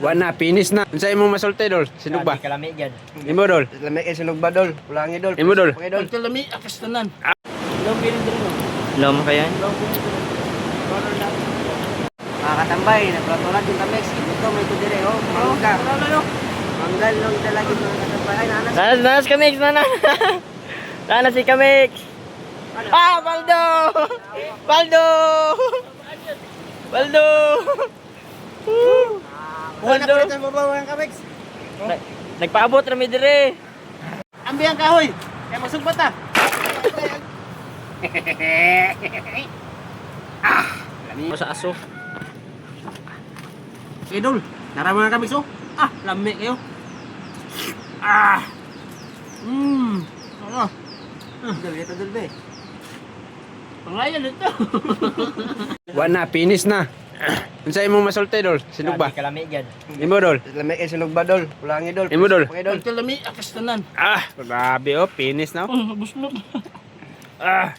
Wala na, finish na. Unsay imong masulti dol? Sinog ba? Kalami dyan. Imo dol. Lami kay sinog ba dol? Ulangi dol. Imo dol. Okay dol. Kalami, akas tanan. Long pili dol. Lom ka yan? Mga katambay, nagplatulan yung kamex. Ito may ito dire oh. Mangga. Manggal lang talaga mga katambay. Ay nanas. Nanas Kamix, nanas. Nanas si Kamix. Ah, Baldo! Baldo! Baldo! Baldo! mo ba mga kamex? Nagpaabot rami dire. Ambi ang kahoy. Kaya masugbat ah. Lami sa aso. Idol, nara mga kamex oh. Ah, lami kayo. Ah. Ano? Dol, ito dol be. Pangalan ito. Wala na, finish na. Unsay imong masulti dol? Sinog ba? Kalami dyan. Imo dol. Lami kay sinog ba dol? Ulangi dol. Imo dol. Okay dol. Kalami, akas tanan. Ah, grabe oh, finish na. Oh, buslog. Ah.